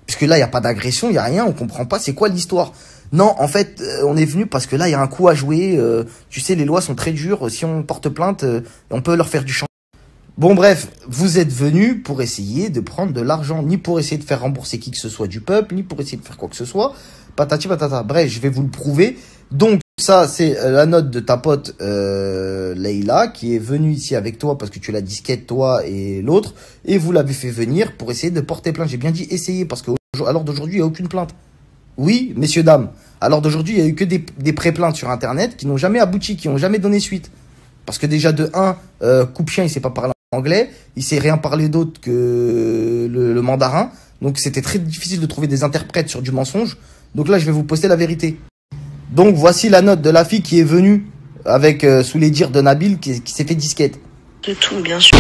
Puisque là, il n'y a pas d'agression, il n'y a rien, on comprend pas c'est quoi l'histoire. Non, en fait, on est venu parce que là, il y a un coup à jouer. Tu sais, les lois sont très dures. Si on porte plainte, on peut leur faire du champ. Bon, bref, vous êtes venus pour essayer de prendre de l'argent, ni pour essayer de faire rembourser qui que ce soit du peuple, ni pour essayer de faire quoi que ce soit. Patati patata. Bref, je vais vous le prouver. Donc, ça, c'est la note de ta pote Leïla, qui est venue ici avec toi parce que tu l'as disquette, toi et l'autre, et vous l'avez fait venir pour essayer de porter plainte. J'ai bien dit essayer, parce qu'à l'heure d'aujourd'hui, il n'y a aucune plainte. Oui, messieurs, dames, à l'heure d'aujourd'hui, il n'y a eu que des pré-plaintes sur Internet qui n'ont jamais abouti, qui n'ont jamais donné suite. Parce que déjà, de 1, Coupe-Chien, il ne sait pas parler anglais, il ne sait rien parler d'autre que le mandarin, donc c'était très difficile de trouver des interprètes sur du mensonge. Donc là, je vais vous poster la vérité. Donc voici la note de la fille qui est venue avec sous les dires de Nabil qui s'est fait disquette. De tout, bien sûr.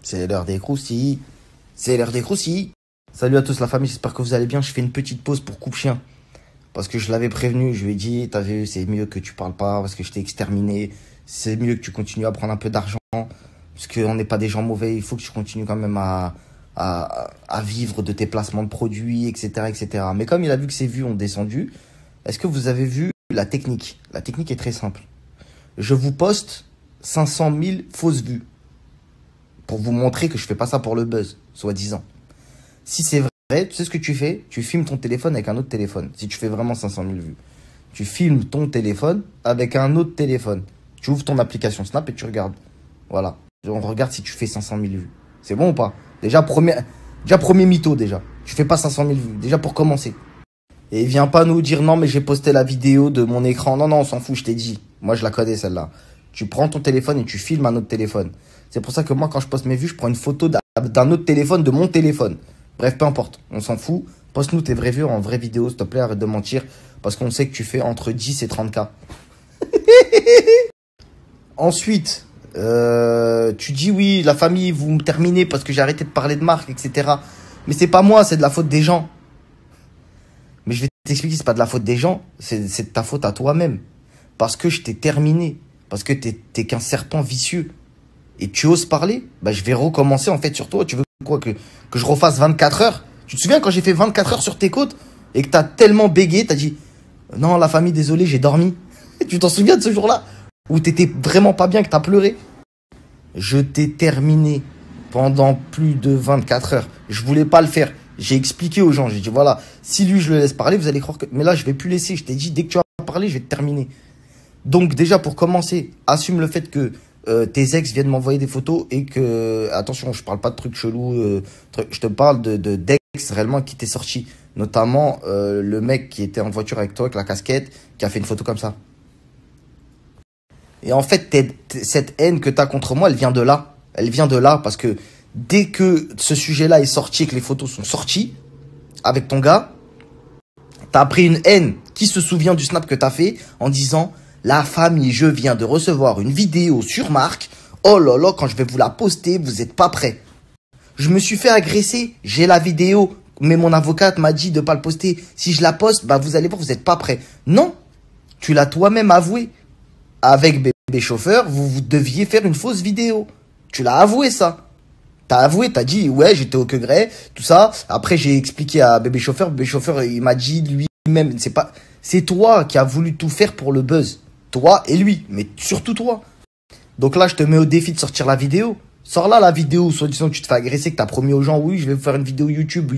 C'est l'heure des croustilles. C'est l'heure des croustilles. Salut à tous la famille, j'espère que vous allez bien. Je fais une petite pause pour Coupe-Chien. Parce que je l'avais prévenu, je lui ai dit, t'as vu, c'est mieux que tu parles pas parce que je t'ai exterminé. C'est mieux que tu continues à prendre un peu d'argent. Parce qu'on n'est pas des gens mauvais, il faut que tu continues quand même à vivre de tes placements de produits, etc., etc. Mais comme il a vu que ses vues ont descendu, est-ce que vous avez vu la technique? La technique est très simple. Je vous poste 500 000 fausses vues. Pour vous montrer que je fais pas ça pour le buzz, soi-disant. Si c'est vrai, tu sais ce que tu fais? Tu filmes ton téléphone avec un autre téléphone. Si tu fais vraiment 500 000 vues. Tu filmes ton téléphone avec un autre téléphone. Tu ouvres ton application Snap et tu regardes. Voilà. On regarde si tu fais 500 000 vues. C'est bon ou pas? Déjà, premier mytho, déjà. Tu fais pas 500 000 vues. Déjà, pour commencer. Et viens pas nous dire, non, mais j'ai posté la vidéo de mon écran. Non, non, on s'en fout, je t'ai dit. Moi, je la connais, celle-là. Tu prends ton téléphone et tu filmes un autre téléphone. C'est pour ça que moi, quand je poste mes vues, je prends une photo d'un autre téléphone, de mon téléphone. Bref, peu importe. On s'en fout. Poste-nous tes vraies vues en vraie vidéo, s'il te plaît. Arrête de mentir. Parce qu'on sait que tu fais entre 10 et 30K. Ensuite... tu dis oui, la famille, vous me terminez parce que j'ai arrêté de parler de marque, etc. Mais c'est pas moi, c'est de la faute des gens. Mais je vais t'expliquer, c'est pas de la faute des gens, c'est de ta faute à toi-même. Parce que je t'ai terminé. Parce que t'es qu'un serpent vicieux. Et tu oses parler, bah je vais recommencer en fait sur toi. Tu veux quoi, que je refasse 24 heures? Tu te souviens quand j'ai fait 24 heures sur tes côtes et que t'as tellement bégayé, t'as dit non, la famille, désolé, j'ai dormi. Tu t'en souviens de ce jour-là? Où t'étais vraiment pas bien, que t'as pleuré? Je t'ai terminé pendant plus de 24 heures. Je voulais pas le faire. J'ai expliqué aux gens. J'ai dit, voilà, si lui, je le laisse parler, vous allez croire que... Mais là, je vais plus laisser. Je t'ai dit, dès que tu vas parler, je vais te terminer. Donc, déjà, pour commencer, assume le fait que tes ex viennent m'envoyer des photos et que... Attention, je parle pas de trucs chelous. Je te parle d'ex réellement qui t'est sorti. Notamment le mec qui était en voiture avec toi, avec la casquette, qui a fait une photo comme ça. Et en fait, cette haine que tu as contre moi, elle vient de là. Elle vient de là parce que dès que ce sujet-là est sorti et que les photos sont sorties avec ton gars, tu as pris une haine. Qui se souvient du snap que tu as fait en disant « La famille, je viens de recevoir une vidéo sur Marc. Oh là là, quand je vais vous la poster, vous n'êtes pas prêts. » Je me suis fait agresser. J'ai la vidéo, mais mon avocate m'a dit de ne pas le poster. Si je la poste, bah vous allez voir, vous n'êtes pas prêts. Non, tu l'as toi-même avoué. Avec Bébé Chauffeur, vous deviez faire une fausse vidéo. Tu l'as avoué, ça. T'as avoué, t'as dit, ouais, j'étais au Quegré, tout ça. Après, j'ai expliqué à Bébé Chauffeur. Bébé Chauffeur, il m'a dit lui-même, c'est toi qui as voulu tout faire pour le buzz. Toi et lui, mais surtout toi. Donc là, je te mets au défi de sortir la vidéo. Sors là la vidéo, soit disant que tu te fais agresser, que t'as promis aux gens, oui, je vais vous faire une vidéo YouTube.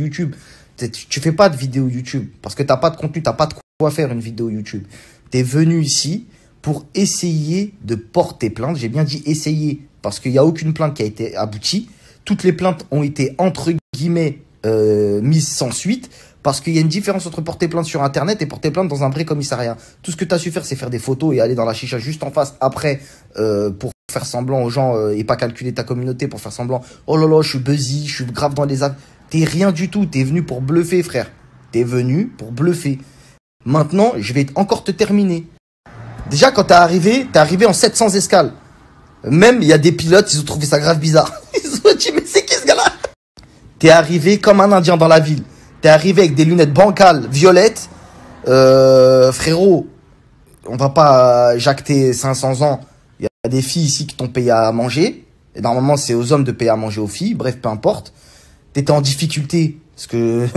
Tu fais pas de vidéo YouTube. Parce que t'as pas de contenu, t'as pas de quoi faire une vidéo YouTube. T'es venu ici pour essayer de porter plainte. J'ai bien dit essayer, parce qu'il n'y a aucune plainte qui a été aboutie. Toutes les plaintes ont été, entre guillemets, mises sans suite, parce qu'il y a une différence entre porter plainte sur Internet et porter plainte dans un vrai commissariat. Tout ce que tu as su faire, c'est faire des photos et aller dans la chicha juste en face après, pour faire semblant aux gens et pas calculer ta communauté, pour faire semblant, oh là là, je suis buzzy, je suis grave dans les actes. T'es rien du tout, t'es venu pour bluffer, frère. T'es venu pour bluffer. Maintenant, je vais encore te terminer. Déjà, quand t'es arrivé en 700 escales. Même, il y a des pilotes, ils ont trouvé ça grave bizarre. Ils ont dit, mais c'est qui ce gars-là? T'es arrivé comme un Indien dans la ville. T'es arrivé avec des lunettes bancales, violettes. Frérot, on va pas jacter 500 ans. Il y a des filles ici qui t'ont payé à manger. Et normalement, c'est aux hommes de payer à manger aux filles. Bref, peu importe. T'étais en difficulté, ce que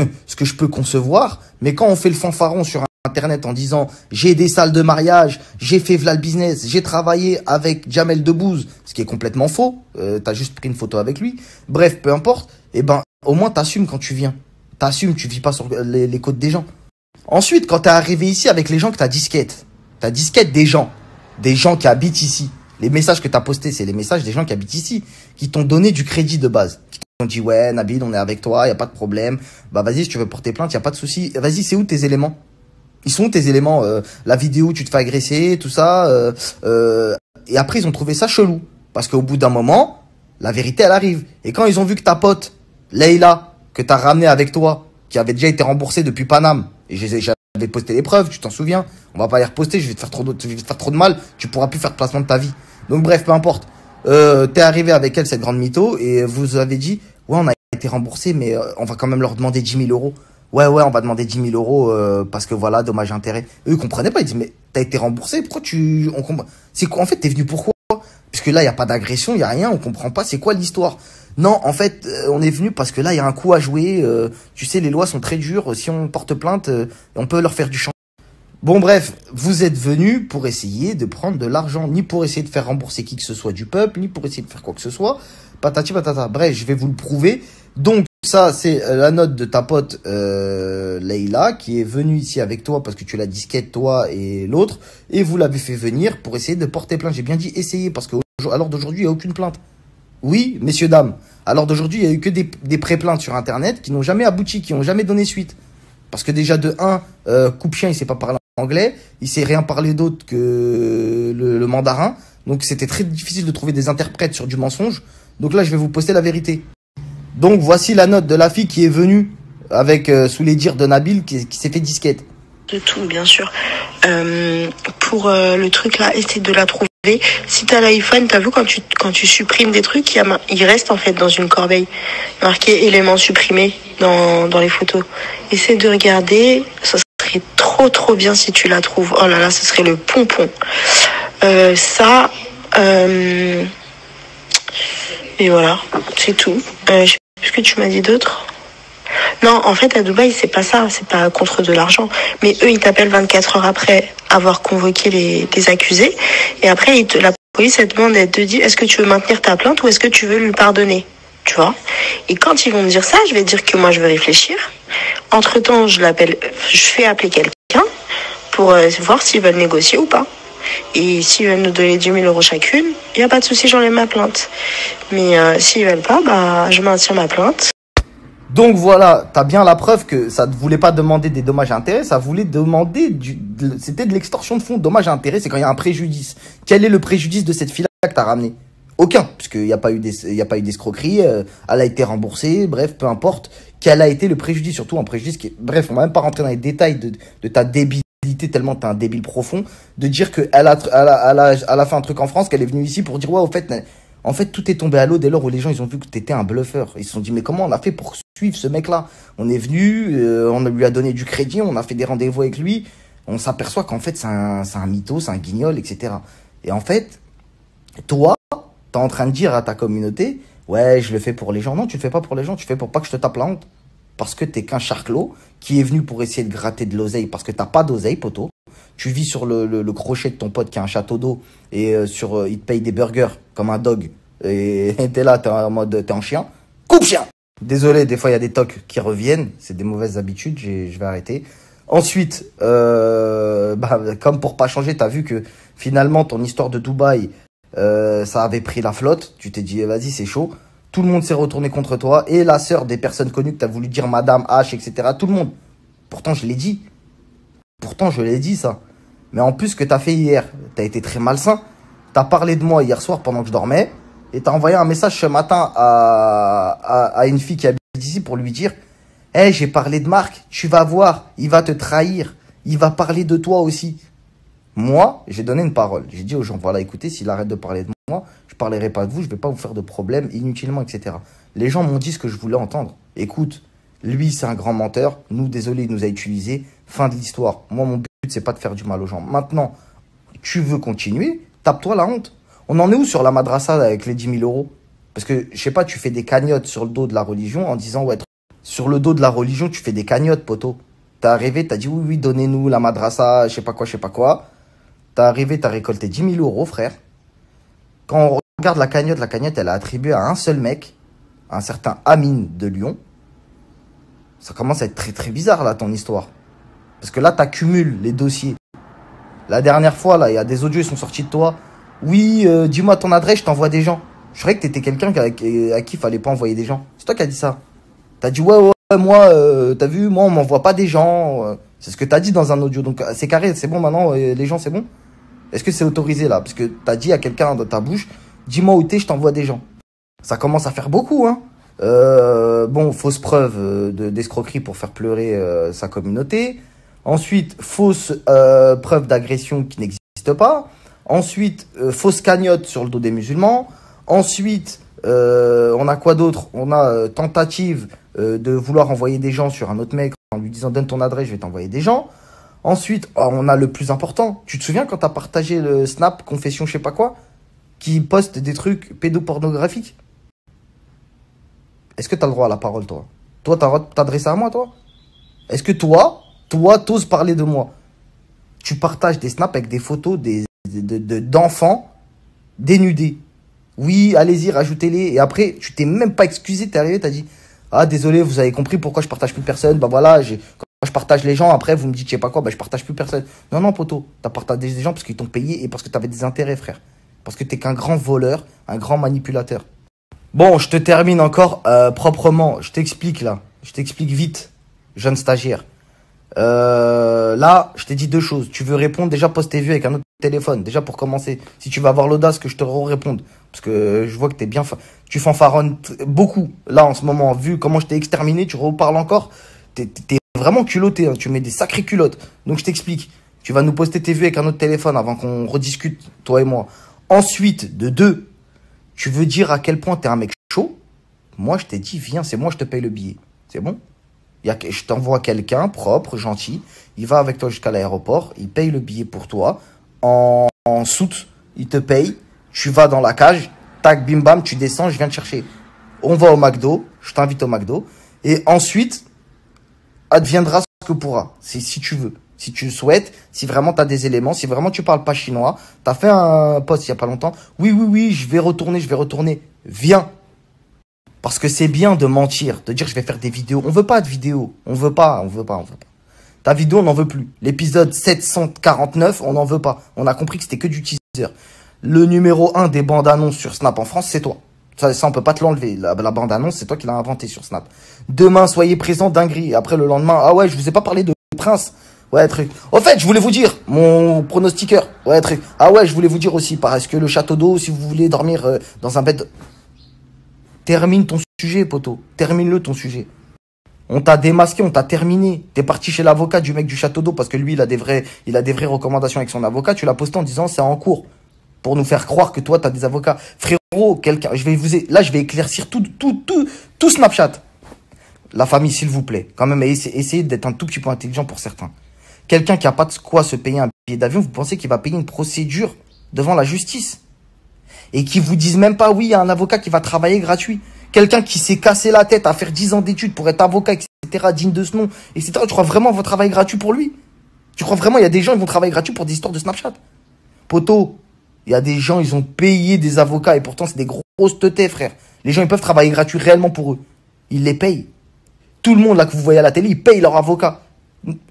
je peux concevoir. Mais quand on fait le fanfaron sur Internet en disant j'ai des salles de mariage, j'ai fait v'là le business, j'ai travaillé avec Jamel Debbouze, ce qui est complètement faux. T'as juste pris une photo avec lui. Bref, peu importe. Et ben, au moins t'assumes quand tu viens. T'assumes, tu vis pas sur les côtes des gens. Ensuite, quand t'es arrivé ici avec les gens que t'as disquette des gens qui habitent ici. Les messages que t'as postés, c'est les messages des gens qui habitent ici, qui t'ont donné du crédit de base. Qui t'ont dit, ouais, Nabil, on est avec toi, y a pas de problème. Bah, vas-y, si tu veux porter plainte, y a pas de souci. Vas-y, c'est où tes éléments? Ils sont où tes éléments? La vidéo où tu te fais agresser, tout ça. Et après, ils ont trouvé ça chelou. Parce qu'au bout d'un moment, la vérité, elle arrive. Et quand ils ont vu que ta pote, Leïla, que t'as ramené avec toi, qui avait déjà été remboursée depuis Paname, et j'avais posté les preuves, tu t'en souviens. On va pas les reposter, je vais te faire trop de mal, tu pourras plus faire de placement de ta vie. Donc bref, peu importe. T'es arrivé avec elle, cette grande mytho, et vous avez dit, ouais, on a été remboursé, mais on va quand même leur demander 10 000 euros. Ouais, on va demander 10 000 euros parce que voilà, dommage intérêt. Eux, ils comprenaient pas, ils disent, mais t'as été remboursé, pourquoi c'est quoi, en fait, t'es venu pourquoi? Puisque là, il y a pas d'agression, il y a rien, on comprend pas, c'est quoi l'histoire? Non, en fait, on est venu parce que là, il y a un coup à jouer. Tu sais, les lois sont très dures. Si on porte plainte, on peut leur faire du champ. Bon, bref, vous êtes venus pour essayer de prendre de l'argent, ni pour essayer de faire rembourser qui que ce soit du peuple, ni pour essayer de faire quoi que ce soit. Patati patata. Bref, je vais vous le prouver. Donc, ça, c'est la note de ta pote Leïla, qui est venue ici avec toi parce que tu l'as disquette, toi et l'autre, et vous l'avez fait venir pour essayer de porter plainte. J'ai bien dit essayer, parce que à l'heure d'aujourd'hui, il n'y a aucune plainte. Oui, messieurs, dames. À l'heure d'aujourd'hui, il n'y a eu que des pré-plaintes sur Internet qui n'ont jamais abouti, qui n'ont jamais donné suite. Parce que déjà, de un, Coupe-Chien, il sait pas parler anglais, il sait rien parler d'autre que le mandarin. Donc, c'était très difficile de trouver des interprètes sur du mensonge. Donc là, je vais vous poster la vérité. Donc, voici la note de la fille qui est venue avec, sous les dires de Nabil, qui s'est fait disquette. De tout, bien sûr. Pour le truc là, essayer de la trouver. Si t'as l'iPhone, t'as vu quand tu supprimes des trucs, il reste en fait dans une corbeille marqué éléments supprimés dans les photos. Essaie de regarder, ça serait trop bien si tu la trouves. Oh là là, ce serait le pompon. Et voilà, c'est tout. Je sais plus ce que tu m'as dit d'autre. Non, en fait, à Dubaï, c'est pas ça, c'est pas contre de l'argent. Mais eux, ils t'appellent 24 heures après avoir convoqué les accusés. Et après, la police, elle te dit, est-ce que tu veux maintenir ta plainte ou est-ce que tu veux lui pardonner? Tu vois? Et quand ils vont me dire ça, je vais dire que moi, je vais réfléchir. Entre-temps, je fais appeler quelqu'un pour voir s'ils veulent négocier ou pas. Et s'ils veulent nous donner 10 000 euros chacune, il n'y a pas de souci, j'enlève ma plainte. Mais s'ils veulent pas, bah, je maintiens ma plainte. Donc voilà, t'as bien la preuve que ça ne voulait pas demander des dommages et intérêts, ça voulait demander c'était de l'extorsion de fonds. Dommages et intérêts, c'est quand il y a un préjudice. Quel est le préjudice de cette fille-là que t'as ramené? Aucun, puisqu'il n'y a pas eu d'escroquerie, elle a été remboursée, bref, peu importe. Quel a été le préjudice, surtout un préjudice qui est... Bref, on va même pas rentrer dans les détails de ta débilité, tellement t'es un débile profond, de dire qu'elle a fait un truc en France, qu'elle est venue ici pour dire, ouais, en fait, tout est tombé à l'eau dès lors où les gens, ils ont vu que t'étais un bluffeur. Ils se sont dit, mais comment on a fait pour suivre ce mec-là? On est venu, on lui a donné du crédit, on a fait des rendez-vous avec lui. On s'aperçoit qu'en fait, c'est un mytho, c'est un guignol, etc. Et en fait, toi, t'es en train de dire à ta communauté, ouais, je le fais pour les gens. Non, tu le fais pas pour les gens, tu le fais pour pas que je te tape la honte. Parce que t'es qu'un charclos qui est venu pour essayer de gratter de l'oseille, parce que t'as pas d'oseille, poteau. Tu vis sur le crochet de ton pote qui a un château d'eau et il te paye des burgers comme un dog. Et t'es là, t'es en mode, t'es en chien. Coupe-chien! Désolé, des fois il y a des tocs qui reviennent. C'est des mauvaises habitudes, je vais arrêter. Ensuite, comme pour pas changer, t'as vu que finalement ton histoire de Dubaï, ça avait pris la flotte. Tu t'es dit, vas-y, c'est chaud. Tout le monde s'est retourné contre toi. Et la sœur des personnes connues que t'as voulu dire Madame H, etc. Tout le monde. Pourtant, je l'ai dit. Ça. Mais en plus, ce que t'as fait hier, t'as été très malsain. T'as parlé de moi hier soir pendant que je dormais. Et t'as envoyé un message ce matin à une fille qui habite ici pour lui dire, hey, j'ai parlé de Marc, tu vas voir, il va te trahir. Il va parler de toi aussi. Moi, j'ai donné une parole. J'ai dit aux gens, voilà, écoutez, s'il arrête de parler de moi, je parlerai pas de vous, je vais pas vous faire de problème inutilement, etc. Les gens m'ont dit ce que je voulais entendre. Écoute, lui, c'est un grand menteur. Nous, désolé, il nous a utilisés. Fin de l'histoire. Moi, mon but, c'est pas de faire du mal aux gens. Maintenant, Tu veux continuer, tape-toi la honte. On en est où sur la madrasa avec les 10 000 euros? Parce que, je sais pas, tu fais des cagnottes sur le dos de la religion en disant, ouais, sur le dos de la religion, tu fais des cagnottes, poteau. T'es arrivé, t'as dit, oui, oui, donnez-nous la madrasa, je sais pas quoi, je sais pas quoi. T'es arrivé, t'as récolté 10 000 euros, frère. Quand on regarde la cagnotte, elle a attribué à un seul mec, un certain Amine de Lyon. Ça commence à être très très bizarre, là, ton histoire. Parce que là, t'accumules les dossiers. La dernière fois, là, il y a des audios, ils sont sortis de toi. Oui, dis-moi ton adresse, je t'envoie des gens. Je croyais que t'étais quelqu'un à qui il fallait pas envoyer des gens. C'est toi qui as dit ça. T'as dit, ouais, moi, t'as vu, moi, on m'envoie pas des gens. C'est ce que t'as dit dans un audio. Donc, c'est carré, c'est bon maintenant, les gens, c'est bon? Est-ce que c'est autorisé, là? Parce que t'as dit à quelqu'un dans ta bouche, dis-moi où t'es, je t'envoie des gens. Ça commence à faire beaucoup, hein. Bon, fausse preuve d'escroquerie pour faire pleurer sa communauté. Ensuite, fausse preuve d'agression qui n'existe pas. Ensuite, fausse cagnotte sur le dos des musulmans. Ensuite, on a quoi d'autre? On a tentative de vouloir envoyer des gens sur un autre mec en lui disant donne ton adresse, je vais t'envoyer des gens. Ensuite, on a le plus important. Tu te souviens quand t'as partagé le Snap, confession, je sais pas quoi, qui poste des trucs pédopornographiques? Est-ce que t'as le droit à la parole, toi? Toi, t'as le droit de t'adresser à moi, toi? Est-ce que toi, t'oses parler de moi? Tu partages des snaps avec des photos d'enfants dénudés. Oui, allez-y, rajoutez-les. Et après, tu t'es même pas excusé, t'es arrivé, t'as dit ah, désolé, vous avez compris pourquoi je partage plus personne. Bah voilà, quand je partage les gens, après, vous me dites je sais pas quoi, bah je partage plus personne. Non, non, poto, t'as partagé des gens parce qu'ils t'ont payé et parce que t'avais des intérêts, frère. Parce que t'es qu'un grand voleur, un grand manipulateur. Bon, je te termine encore proprement. Je t'explique là. Je t'explique vite, jeune stagiaire. Là, je t'ai dit deux choses. Tu veux répondre, déjà pose tes vues avec un autre téléphone. Déjà pour commencer. Si tu vas avoir l'audace que je te réponde. Parce que je vois que t'es bien... Tu fanfaronnes beaucoup. Là, en ce moment, vu comment je t'ai exterminé, tu reparles encore. T'es vraiment culotté. Hein. Tu mets des sacrées culottes. Donc je t'explique. Tu vas nous poster tes vues avec un autre téléphone avant qu'on rediscute, toi et moi. Ensuite, de deux, tu veux dire à quel point t'es un mec chaud? Moi, je t'ai dit, viens, c'est moi, je te paye le billet. C'est bon? Je t'envoie quelqu'un propre, gentil. Il va avec toi jusqu'à l'aéroport. Il paye le billet pour toi. En soute, il te paye. Tu vas dans la cage. Tac, bim bam, tu descends, je viens te chercher. On va au McDo. Je t'invite au McDo. Et ensuite, adviendra ce que pourra. Si tu veux. Si tu le souhaites. Si vraiment tu as des éléments. Si vraiment tu parles pas chinois. Tu as fait un post il y a pas longtemps. Oui, je vais retourner. Viens. Parce que c'est bien de mentir, de dire je vais faire des vidéos. On veut pas de vidéos. On veut pas. Ta vidéo, on n'en veut plus. L'épisode 749, on n'en veut pas. On a compris que c'était que du teaser. Le numéro 1 des bandes annonces sur Snap en France, c'est toi. Ça, on peut pas te l'enlever. La bande annonce, c'est toi qui l'as inventé sur Snap. Demain, soyez présents, dinguerie. Et après, le lendemain, ah ouais, je vous ai pas parlé de Prince. Ouais, truc. Au fait, je voulais vous dire, mon pronostiqueur. Ouais, truc. Ah ouais, je voulais vous dire aussi, parce que le château d'eau, si vous voulez dormir dans un bed... Termine ton sujet, poto. Termine-le, ton sujet. On t'a démasqué, on t'a terminé. T'es parti chez l'avocat du mec du château d'eau parce que lui, il a des vraies recommandations avec son avocat. Tu l'as posté en disant c'est en cours. Pour nous faire croire que toi, t'as des avocats. Frérot, quelqu'un, je vais éclaircir tout Snapchat. La famille, s'il vous plaît. Quand même, essayez d'être un tout petit peu intelligent pour certains. Quelqu'un qui a pas de quoi se payer un billet d'avion, vous pensez qu'il va payer une procédure devant la justice? Et qui vous disent même pas, oui, il y a un avocat qui va travailler gratuit. Quelqu'un qui s'est cassé la tête à faire 10 ans d'études pour être avocat, etc., digne de ce nom, etc. Tu crois vraiment qu'on travaille gratuit pour lui? Tu crois vraiment il y a des gens qui vont travailler gratuit pour des histoires de Snapchat? Poto, il y a des gens, ils ont payé des avocats et pourtant c'est des grosses teutés, frère. Les gens, ils peuvent travailler gratuit réellement pour eux. Ils les payent. Tout le monde là que vous voyez à la télé, ils payent leur avocat.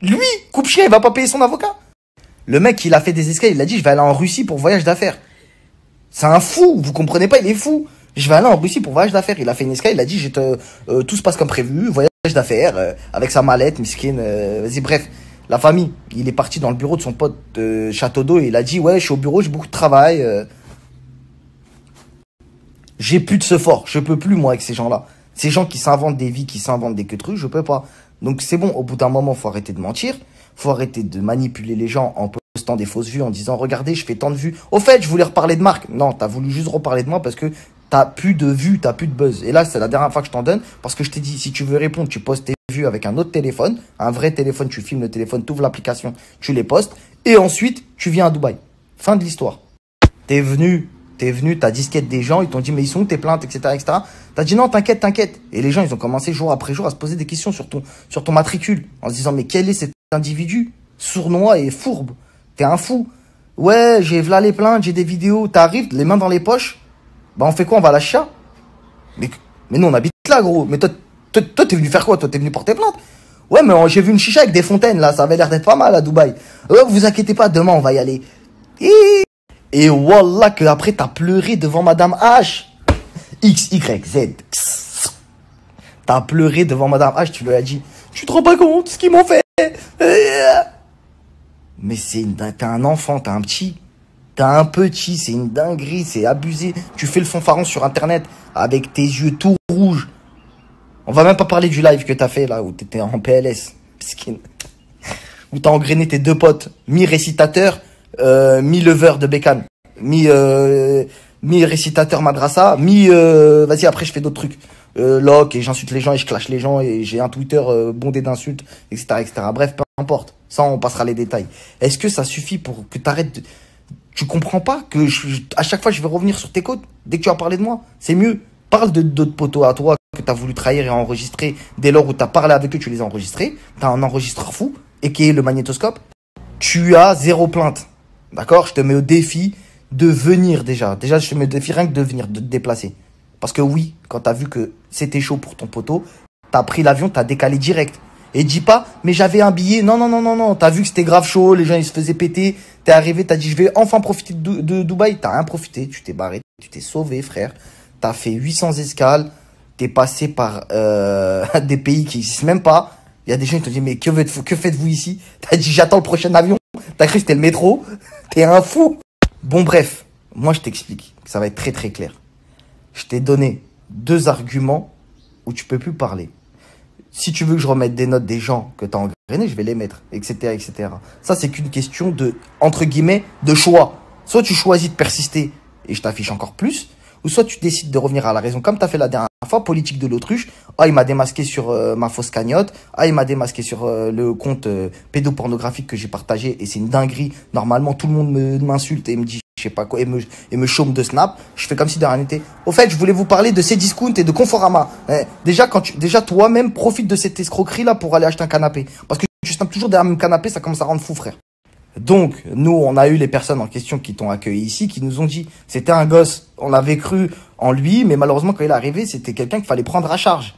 Lui, coupe-chien, il va pas payer son avocat. Le mec, il a fait des escales, il a dit, je vais aller en Russie pour voyage d'affaires. C'est un fou, vous comprenez pas, il est fou. Je vais aller en Russie pour voyage d'affaires. Il a fait une escale, il a dit, tout se passe comme prévu, voyage d'affaires, avec sa mallette, miskin, vas-y, bref. La famille, il est parti dans le bureau de son pote Château d'eau et il a dit, ouais, je suis au bureau, j'ai beaucoup de travail. J'ai plus de ce fort, je peux plus, moi, avec ces gens-là. Ces gens qui s'inventent des vies, qui s'inventent des queutrues, je peux pas. Donc c'est bon, au bout d'un moment, faut arrêter de mentir, faut arrêter de manipuler les gens en postant des fausses vues, en disant, regardez, je fais tant de vues. Au fait, je voulais reparler de Marc. Non, t'as voulu juste reparler de moi parce que t'as plus de vues, t'as plus de buzz. Et là, c'est la dernière fois que je t'en donne parce que je t'ai dit, si tu veux répondre, tu postes tes vues avec un autre téléphone, un vrai téléphone, tu filmes le téléphone, tu ouvres l'application, tu les postes et ensuite, tu viens à Dubaï. Fin de l'histoire. T'es venu, t'as disquette des gens, ils t'ont dit mais ils sont où tes plaintes, etc., etc. T'as dit non, t'inquiète. Et les gens, ils ont commencé jour après jour à se poser des questions sur ton matricule, en se disant mais quel est cet individu sournois et fourbe? T'es un fou. Ouais, j'ai v'là les plaintes, j'ai des vidéos, t'arrives, les mains dans les poches. Bah on fait quoi? On va à la chia? Mais nous on habite là, gros. Mais toi t'es venu faire quoi? Toi t'es venu porter plainte? Ouais, mais j'ai vu une chicha avec des fontaines là, ça avait l'air d'être pas mal à Dubaï. Vous inquiétez pas, demain on va y aller. Et wallah que après t'as pleuré devant Madame H. X, Y, Z. T'as pleuré devant Madame H, tu lui as dit, tu te rends pas compte ce qu'ils m'ont fait? Mais t'es un enfant, t'es un petit. T'es un petit, c'est une dinguerie, c'est abusé. Tu fais le fanfaron sur internet avec tes yeux tout rouges. On va même pas parler du live que t'as fait là, où t'étais en PLS. Piskin. Où t'as engrainé tes deux potes, mi-récitateur, mi-lever de bécane. Mi-récitateur madrasa, vas-y, après je fais d'autres trucs. Lock, et j'insulte les gens, et je clash les gens, et j'ai un Twitter bondé d'insultes, etc., etc. Bref, peu importe. Ça, on passera les détails. Est-ce que ça suffit pour que t'arrêtes de... Tu comprends pas que à chaque fois je vais revenir sur tes côtes dès que tu as parlé de moi? C'est mieux. Parle de d'autres potos à toi que t'as voulu trahir et enregistrer. Dès lors où t'as parlé avec eux, tu les as enregistrés. T'as un enregistreur fou, et qui est le magnétoscope. Tu as 0 plainte. D'accord? Je te mets au défi de venir déjà. Déjà, je te mets au défi rien que de venir, de te déplacer. Parce que oui, quand t'as vu que c'était chaud pour ton poteau, t'as pris l'avion, t'as décalé direct. Et dis pas, mais j'avais un billet. Non. T'as vu que c'était grave chaud, les gens ils se faisaient péter. T'es arrivé, t'as dit je vais enfin profiter de Dubaï. T'as rien profité, tu t'es barré, tu t'es sauvé, frère. T'as fait 800 escales. T'es passé par des pays qui n'existent même pas. Il y a des gens qui te disent mais que faites-vous ici? T'as dit j'attends le prochain avion. T'as cru que c'était le métro. T'es un fou. Bon bref, moi je t'explique. Ça va être très très clair. Je t'ai donné 2 arguments où tu peux plus parler. Si tu veux que je remette des notes des gens que tu as engrainés, je vais les mettre, etc., etc. Ça, c'est qu'une question de, entre guillemets, de choix. Soit tu choisis de persister et je t'affiche encore plus, ou soit tu décides de revenir à la raison, comme tu as fait la dernière fois, politique de l'autruche. Ah, il m'a démasqué sur ma fausse cagnotte. Ah, il m'a démasqué sur le compte pédopornographique que j'ai partagé et c'est une dinguerie. Normalement, tout le monde m'insulte et me dit je sais pas quoi, et me chôme de Snap. Je fais comme si de rien n'était. Au fait, je voulais vous parler de Cdiscount et de Conforama. Déjà, déjà toi-même, profite de cette escroquerie-là pour aller acheter un canapé. Parce que tu snaps toujours derrière le même canapé, ça commence à rendre fou, frère. Donc, nous, on a eu les personnes en question qui t'ont accueilli ici, qui nous ont dit, c'était un gosse, on avait cru en lui, mais malheureusement, quand il est arrivé, c'était quelqu'un qu'il fallait prendre à charge.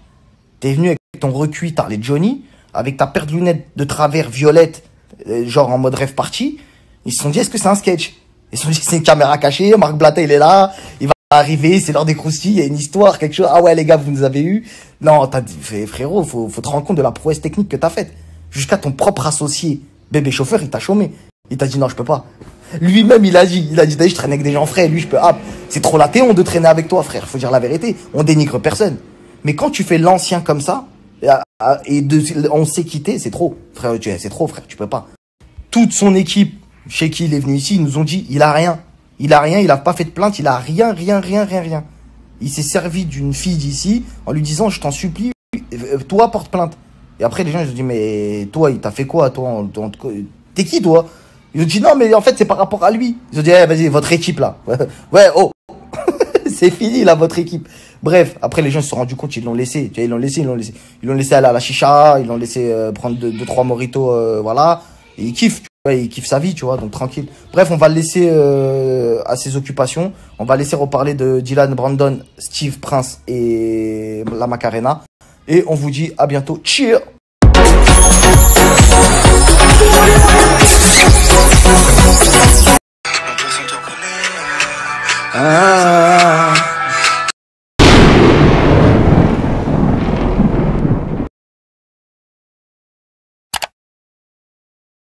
T'es venu avec ton recuit, t'as les Johnny, avec ta paire de lunettes de travers violette, genre en mode rêve party. Ils se sont dit, est-ce que c'est un sketch? Ils se sont dit, c'est une caméra cachée, Marc Blatta, il est là, il va arriver, c'est l'heure des croustilles, il y a une histoire, quelque chose. Ah ouais, les gars, vous nous avez eu. Non, t'as dit, frérot, faut te rendre compte de la prouesse technique que t'as faite. Jusqu'à ton propre associé, bébé chauffeur, il t'a chômé. Il t'a dit, non, je peux pas. Lui-même, il a dit, t'as dit, je traîne avec des gens frais, lui, je peux, c'est trop la honte de traîner avec toi, frère. Faut dire la vérité. On dénigre personne. Mais quand tu fais l'ancien comme ça, on s'est quitté, c'est trop. Frère, c'est trop, frère, tu peux pas. Toute son équipe, chez qui il est venu ici, ils nous ont dit, il a rien, il a pas fait de plainte, il a rien. Il s'est servi d'une fille d'ici, en lui disant, je t'en supplie, toi, porte plainte. Et après, les gens, ils ont dit, mais toi, il t'a fait quoi, toi, t'es qui, toi? Ils ont dit, non, mais en fait, c'est par rapport à lui. Ils ont dit, vas-y, votre équipe, là. Ouais, oh. C'est fini, là, votre équipe. Bref, après, les gens se sont rendus compte, ils l'ont laissé. Tu vois, ils l'ont laissé aller à la chicha, ils l'ont laissé prendre 2-3 mojitos, voilà. Et il kiffe, tu vois, il kiffe sa vie, tu vois, donc tranquille. Bref, on va le laisser à ses occupations. On va laisser reparler de Dylan, Brandon, Steve, Prince et la Macarena. Et on vous dit à bientôt. Cheers! Ah.